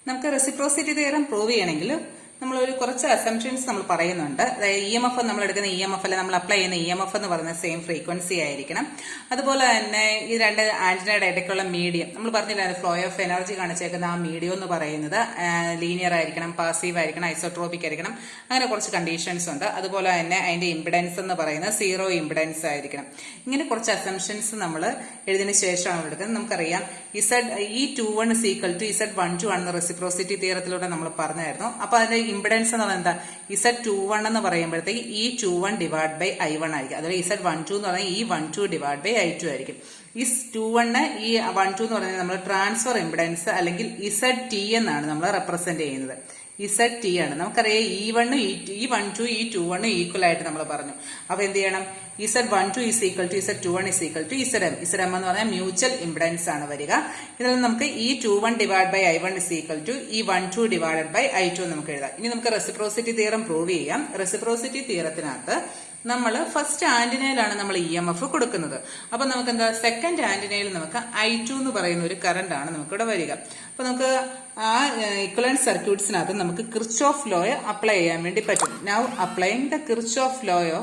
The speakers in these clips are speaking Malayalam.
നമുക്ക് റെസിപ്രോസിറ്റി തിയറം പ്രൂവ് ചെയ്യണമെങ്കിൽ നമ്മളൊരു കുറച്ച് അസംഷൻസ് നമ്മൾ പറയുന്നുണ്ട്. അതായത് ഇ എം എഫ് നമ്മൾ എടുക്കുന്ന ഇ എം എഫ് അല്ല നമ്മൾ അപ്ലൈ ചെയ്യുന്ന ഇ എം എഫ് എന്ന് പറയുന്ന സെയിം ഫ്രീക്വൻസി ആയിരിക്കണം. അതുപോലെ തന്നെ ഈ രണ്ട് ആന്റിനയുടെ ഇടയ്ക്കുള്ള മീഡിയം നമ്മൾ പറഞ്ഞില്ല, ഫ്ലോ ഓഫ് എനർജി കാണിച്ചേക്കുന്ന ആ മീഡിയം എന്ന് പറയുന്നത് ലീനിയർ ആയിരിക്കണം, പാസീവ് ആയിരിക്കണം, ഐസോട്രോപിക് ആയിരിക്കണം. അങ്ങനെ കുറച്ച് കണ്ടീഷൻസ് ഉണ്ട്. അതുപോലെ തന്നെ അതിന്റെ ഇംപിഡൻസ് എന്ന് പറയുന്നത് സീറോ ഇംപിഡൻസ് ആയിരിക്കണം. ഇങ്ങനെ കുറച്ച് അസംഷൻസ് നമ്മൾ എഴുതിയതിനു ശേഷമാണ് എടുക്കുന്നത്. നമുക്കറിയാം E21 is equal to Z12 ആണെന്ന് റെസിപ്രോസിറ്റി തിയറത്തിലൂടെ നമ്മൾ പറഞ്ഞായിരുന്നു. അപ്പൊ അതിന്റെ ഇംപിഡൻസ് എന്ന് പറയുന്നത് എന്താ? Z21 എന്ന് പറയുമ്പോഴത്തേക്ക് E21 ഡിവൈഡ് ബൈ I1 ആയിരിക്കും. അതുപോലെ Z12 എന്ന് പറഞ്ഞാൽ E12 ഡിവൈഡ് ബൈ I2 ആയിരിക്കും. ഈ 21 ഈ 12 എന്ന് പറയുന്നത് നമ്മൾ ട്രാൻസ്ഫർ ഇംപിഡൻസ് അല്ലെങ്കിൽ ZT എന്നാണ് നമ്മൾ റെപ്രസെന്റ് ചെയ്യുന്നത്. ZT ആണ്. നമുക്കറിയാം E12 E21 ഈക്വൽ ആയിട്ട് നമ്മൾ പറഞ്ഞു. അപ്പൊ എന്ത് ചെയ്യണം? Z12 is equal to Z21 is equal to Zm. Zm എന്ന് പറഞ്ഞാൽ മ്യൂച്വൽ ഇംപിഡൻസ് ആണ് വരിക. ഇതിൽ നമുക്ക് E21 divide by I1 is equal to E12 divided by I2 നമുക്ക് എഴുതാം. ഇനി നമുക്ക് റെസിപ്രോസിറ്റി തിയറം പ്രൂവ് ചെയ്യാം. റെസിപ്രോസിറ്റി തിയറത്തിനകത്ത് നമ്മൾ ഫസ്റ്റ് ആന്റിനയിലാണ് നമ്മൾ ഇ എം എഫ് കൊടുക്കുന്നത്. അപ്പൊ നമുക്ക് എന്താ, സെക്കൻഡ് ആന്റിനയിൽ നമുക്ക് I2 എന്ന് പറയുന്ന ഒരു കറണ്ട് ആണ് നമുക്കിവിടെ വരിക. അപ്പൊ നമുക്ക് ആ ഇക്വലന്റ് സർക്യൂട്ട്സിനകത്ത് നമുക്ക് കിർച്ചോഫ് ലോയെ അപ്ലൈ ചെയ്യാൻ വേണ്ടി പറ്റും. നൗ അപ്ലൈയിങ് ദ കിർച്ചോഫ് ലോയോ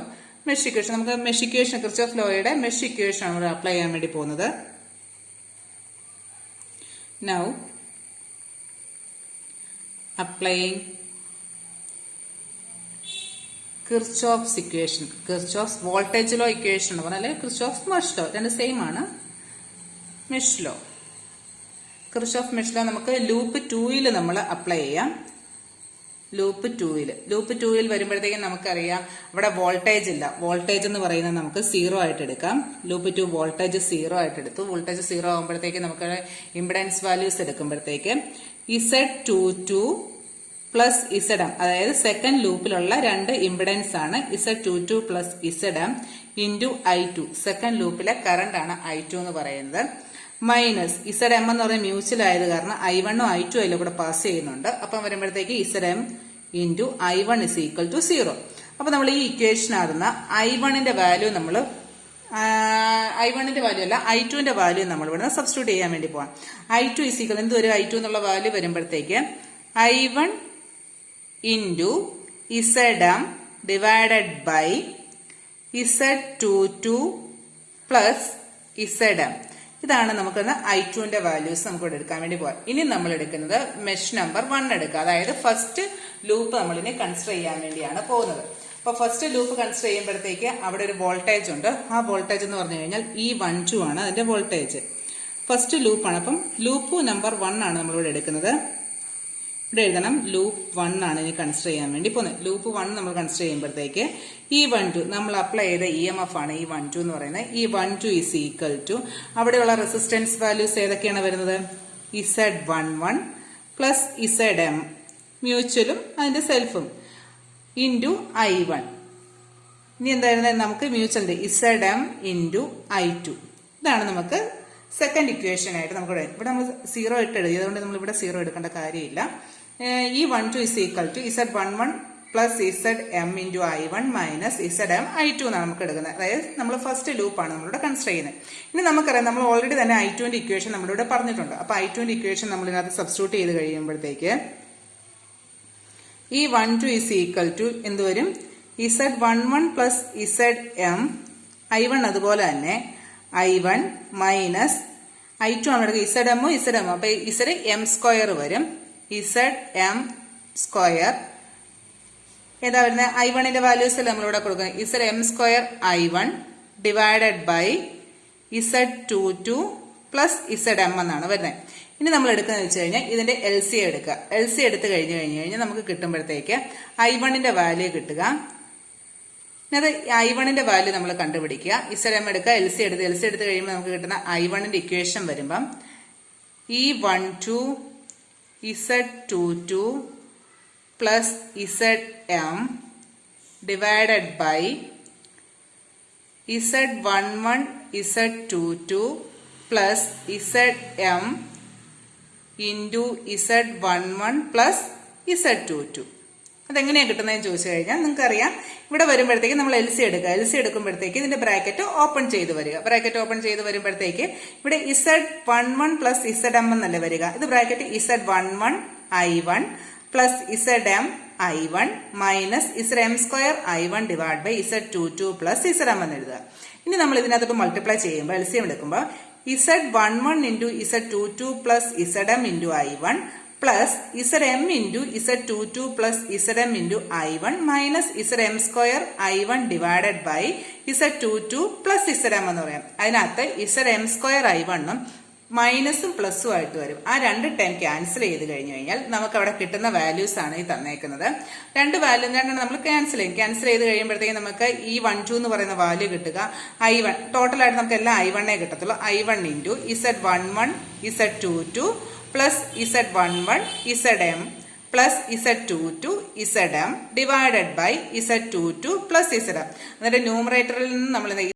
മെഷ് ഇക്വേഷൻ, നമുക്ക് മെഷ് ഇക്വേഷൻ കിർച്ചോഫ് ലോയുടെ മെഷ് ഇക്വേഷൻ ആണ് ഇവിടെ അപ്ലൈ ചെയ്യാൻ വേണ്ടി പോകുന്നത്. Now applying Kirchhoff's equation, Kirchhoff's voltage law equation എന്ന് പറഞ്ഞാൽ കിർച്ചോഫ്സ് മെഷ് ലോ, രണ്ട് സെയിം ആണ്. Mesh law, Kirchhoff mesh law നമുക്ക് ലൂപ്പ് 2ൽ നമ്മൾ അപ്ലൈ ചെയ്യാം. ലൂപ്പ് 2ൽ വരുമ്പോഴത്തേക്കും നമുക്കറിയാം അവിടെ വോൾട്ടേജ് ഇല്ല. വോൾട്ടേജ് എന്ന് പറയുന്നത് നമുക്ക് 0 ആയിട്ട് എടുക്കാം. ലൂപ്പ് 2 വോൾട്ടേജ് 0 ആയിട്ട് എടുത്തു. വോൾട്ടേജ് 0 ആകുമ്പോഴത്തേക്ക് നമുക്ക് ഇംപിഡൻസ് വാല്യൂസ് എടുക്കുമ്പോഴത്തേക്ക് Z22 പ്ലസ് Zm, അതായത് സെക്കൻഡ് ലൂപ്പിലുള്ള രണ്ട് ഇംപിഡൻസ് ആണ് Z22 plus Zm into I2. Second ലൂപ്പിലെ കറണ്ട് ആണ് I2 എന്ന് പറയുന്നത്. മൈനസ് Zm എന്ന് പറയുന്നത് മ്യൂച്വൽ ആയത് കാരണം I1 I2 അതിൽ കൂടെ പാസ് ചെയ്യുന്നുണ്ട്. അപ്പം വരുമ്പോഴത്തേക്ക് Zm into I1 is equal to 0. അപ്പൊ നമ്മൾ ഈ ഇക്വേഷനാകുന്ന I1ന്റെ വാല്യൂ നമ്മൾ I1ന്റെ വാല്യൂ അല്ല I2ന്റെ വാല്യൂ നമ്മൾ ഇവിടെ സബ്സ്റ്റിറ്റ്യൂട്ട് ചെയ്യാൻ വേണ്ടി പോവാം. I2 ഇസ് ഈക്വൽ എന്ത് വരും? I2 എന്നുള്ള വാല്യൂ വരുമ്പോഴത്തേക്ക് I1 into Zm divided by Z22 plus Zm. ഇതാണ് നമുക്ക് I2ന്റെ വാല്യൂസ് നമുക്ക് ഇവിടെ എടുക്കാൻ വേണ്ടി പോകാം. ഇനി നമ്മൾ എടുക്കുന്നത് മെഷ് നമ്പർ 1 എടുക്കുക. അതായത് ഫസ്റ്റ് ലൂപ്പ് നമ്മളിനെ കൺസിഡർ ചെയ്യാൻ വേണ്ടിയാണ് പോകുന്നത്. അപ്പൊ ഫസ്റ്റ് ലൂപ്പ് കൺസിഡർ ചെയ്യുമ്പോഴത്തേക്ക് അവിടെ ഒരു വോൾട്ടേജ് ഉണ്ട്. ആ വോൾട്ടേജ് എന്ന് പറഞ്ഞു കഴിഞ്ഞാൽ E12 ആണ് അതിന്റെ വോൾട്ടേജ്. ഫസ്റ്റ് ലൂപ്പാണ്. അപ്പം ലൂപ്പ് നമ്പർ 1 ആണ് നമ്മളിവിടെ എടുക്കുന്നത്. ഇവിടെ എഴുതണം ലൂപ്പ് 1 ആണ് ഇനി കൺസിഡർ ചെയ്യാൻ വേണ്ടി പോകുന്നത്. ലൂപ്പ് 1 നമ്മൾ കൺസിഡർ ചെയ്യുമ്പോഴത്തേക്ക് E12 നമ്മൾ അപ്ലൈ ചെയ്ത ഇ എം എഫ് ആണ് E12 എന്ന് പറയുന്നത്. E12 ഈസ് ഈക്വൽ ടു അവിടെയുള്ള റെസിസ്റ്റൻസ് വാല്യൂസ് ഏതൊക്കെയാണ് വരുന്നത്? Z11 പ്ലസ് Zm മ്യൂച്വലും അതിന്റെ സെൽഫും ഇൻറ്റു I1. ഇനി എന്തായിരുന്നത്? നമുക്ക് മ്യൂച്വലിന്റെ Zm ഇൻറ്റു I2. ഇതാണ് നമുക്ക് സെക്കൻഡ് ഇക്വേഷൻ ആയിട്ട് നമുക്ക് ഇവിടെ നമ്മൾ 0 ഇട്ട് എഴുതി, അതുകൊണ്ട് നമ്മൾ ഇവിടെ 0 എടുക്കേണ്ട കാര്യമില്ല. E12 is equal to Z11 plus Zm into I1 minus Zm I2 എന്നാണ് നമുക്ക് എടുക്കുന്നത്. അതായത് നമ്മൾ ഫസ്റ്റ് ലൂപ്പാണ് നമ്മളിവിടെ കൺസിഡർ ചെയ്യുന്നത്. ഇനി നമുക്കറിയാം നമ്മൾ ഓൾറെഡി തന്നെ I2ന്റെ ഇക്വേഷൻ നമ്മളിവിടെ പറഞ്ഞിട്ടുണ്ട്. അപ്പൊ I2ന്റെ ഇക്വേഷൻ നമ്മൾ ഇതിനകത്ത് സബ്സ്റ്റിറ്റ്യൂട്ട് ചെയ്ത് കഴിയുമ്പോഴത്തേക്ക് E12 ഇസ് ഈക്വൽ ടു എന്ത് വരും? Z11 പ്ലസ് Zm I1 അതുപോലെ തന്നെ I1 മൈനസ് I2 ആണ് എടുക്കുക. Zm അപ്പൊ Zm സ്ക്വയർ വരും. Zm സ്ക്വയർ ഏതാ വരുന്നത്? I1ന്റെ വാല്യൂസ് നമ്മളിവിടെ കൊടുക്കുന്നത്. Zm square I1 divided by Z22 plus Zm എന്നാണ് വരുന്നത്. ഇനി നമ്മൾ എടുക്കുന്നത് വെച്ച് കഴിഞ്ഞാൽ ഇതിന്റെ LC എടുക്കുക. LC എടുത്ത് കഴിഞ്ഞാൽ നമുക്ക് കിട്ടുമ്പോഴത്തേക്ക് I1ന്റെ വാല്യൂ കിട്ടുക. അത് I1ന്റെ വാല്യൂ നമ്മൾ കണ്ടുപിടിക്കുക. Zm എടുക്കുക, LC എടുത്ത് കഴിയുമ്പോൾ നമുക്ക് കിട്ടുന്ന I1ന്റെ ഇക്വേഷൻ വരുമ്പം E12 Z22 plus Zm divided by Z11 Z22 plus Zm into Z11 plus Z22. അതെങ്ങനെയാണ് കിട്ടുന്നതെന്ന് ചോദിച്ചു കഴിഞ്ഞാൽ നിങ്ങൾക്കറിയാം ഇവിടെ വരുമ്പോഴത്തേക്ക് നമ്മൾ LC എടുക്കുക. LC എടുക്കുമ്പോഴത്തേക്ക് ഇതിന്റെ ബ്രാക്കറ്റ് ഓപ്പൺ ചെയ്ത് വരിക. ബ്രാക്കറ്റ് ഓപ്പൺ ചെയ്ത് വരുമ്പോഴത്തേക്ക് ഇവിടെ Z11 പ്ലസ് Zm എന്നല്ലേ വരിക. ഇത് bracket Z11 I1 plus Zm I1 minus Zm square I1 divided by Z22 plus Zm എന്ന് എഴുതുക. ഇനി നമ്മൾ ഇതിനകത്ത് മൾട്ടിപ്ലൈ ചെയ്യുമ്പോൾ എൽസിയം എടുക്കുമ്പോൾ Z11 into Z22 plus Zm into I1 plus Zm into Z22 plus Zm into I1 minus Zm square I1 divided by Z22 plus Zm എന്ന് പറയാം. അതിനകത്ത് Zm square I1 ഉം മൈനസും പ്ലസും ആയിട്ട് വരും. ആ രണ്ട് ടൈം ക്യാൻസൽ ചെയ്ത് കഴിഞ്ഞു കഴിഞ്ഞാൽ നമുക്ക് അവിടെ കിട്ടുന്ന വാല്യൂസ് ആണ് ഈ തന്നേക്കുന്നത്. രണ്ട് വാല്യൂ രണ്ടെണ്ണം നമ്മൾ ക്യാൻസൽ ചെയ്യും. ക്യാൻസൽ ചെയ്ത് കഴിയുമ്പോഴത്തേക്കും നമുക്ക് ഈ 1 2 എന്ന് പറയുന്ന വാല്യൂ കിട്ടുക I1 ടോട്ടലായിട്ട് നമുക്ക് എല്ലാം I1 കിട്ടത്തുള്ളൂ. I1 into Z11 Z22 plus Z11 Zm plus Z22 Zm divided by Z22 plus Zm. എന്നിട്ട് ന്യൂമറേറ്ററിൽ നിന്ന് നമ്മൾ